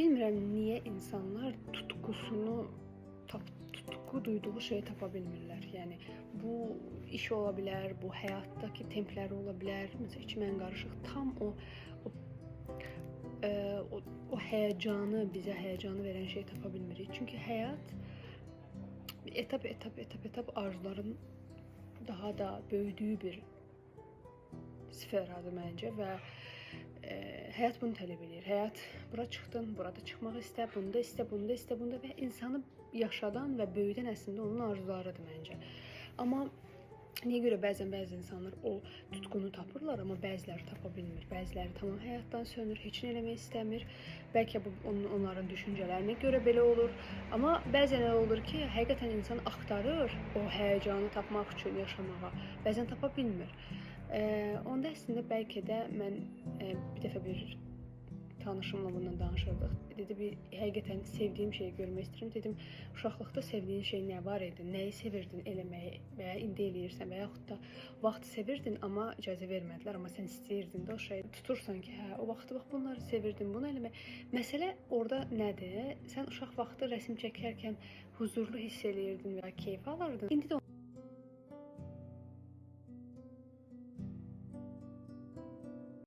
Bilmirəm niyə insanlar tutku duyduğu şeyi tapa bilmirlər. Yəni bu iş ola bilər, bu həyatdakı templəri ola bilər. Məsələn, içmən qarışıq tam o həyəcanı, bizə həyəcanı verən şeyi tapa bilmirik. Çünki həyat etap arzuların daha da böyüdüyü bir sferadır məncə və həyat bunu tələb edir. Həyat bura çıxdın, burada çıxmaq istə, bunu da istə, bunu da istə, bunu da və insanı yaşadan və böyüdən əslində onun arzularıdır məncə. Amma niyə görə bəzi insanlar o tutqunu tapırlar, amma bəziləri tapa bilmir. Bəziləri tamam həyatdan sönür, heç nə eləmək istəmir. Bəlkə bu onların düşüncələrinə görə belə olur. Amma bəzən elə olur ki, həqiqətən insan axtarır o həyəcanı tapmaq üçün yaşamağa. Bəzən tapa bilmir. Onda əslində bəlkə də mən bir dəfə bir tanışımla bundan danışırdıq. Dedi, həqiqətən sevdiyim şeyi görmək istəyirəm. Dedim, uşaqlıqda sevdiyin şey nə var idi? Nəyi sevirdin eləməyi və ya indi eləyirsən və yaxud da vaxt sevirdin, amma icazə vermədilər, amma sən istəyirdin də o şeyi. Tutursan ki, hə, o vaxtı bax bunları sevirdin, bunu eləmək. Məsələ orada nədir? Sən uşaq vaxtı rəsm çəkərkən huzurlu hiss eləyirdin və ya keyf alırdın. İndi də